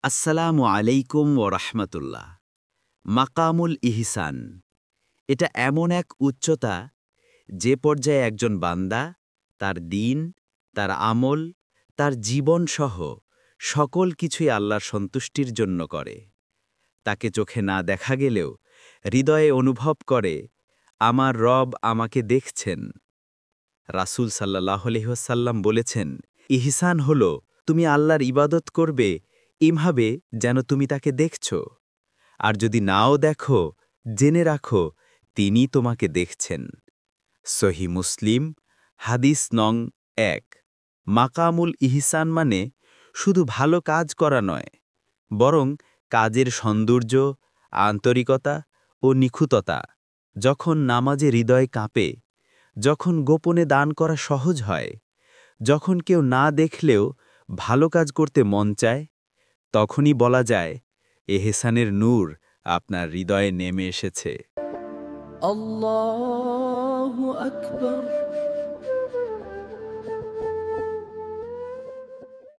আসসালামু আলাইকুম রাহমাতুল্লাহ। মাকামুল ইহসান এটা এমন এক উচ্চতা যে পর্যায়ে একজন বান্দা তার দিন, তার আমল, তার জীবনসহ সকল কিছুই আল্লাহর সন্তুষ্টির জন্য করে। তাকে চোখে না দেখা গেলেও হৃদয়ে অনুভব করে, আমার রব আমাকে দেখছেন। রাসূল সাল্লাল্লাহু আলাইহি ওয়াসাল্লাম বলেছেন, ইহসান হল তুমি আল্লাহর ইবাদত করবে এভাবে যেন তুমি তাকে দেখছ। আর যদি নাও দেখো, জেনে রাখো তিনি তোমাকে দেখছেন। সহি মুসলিম, হাদিস নং ১। মাকামুল ইহসান মানে শুধু ভালো কাজ করা নয়, বরং কাজের সৌন্দর্য, আন্তরিকতা ও নিখুঁততা। যখন নামাজে হৃদয় কাঁপে, যখন গোপনে দান করা সহজ হয়, যখন কেউ না দেখলেও ভালো কাজ করতে মন চায়, তখনই বলা যায় এহসানের নূর আপনার হৃদয়ে নেমে এসেছে। الله أكبر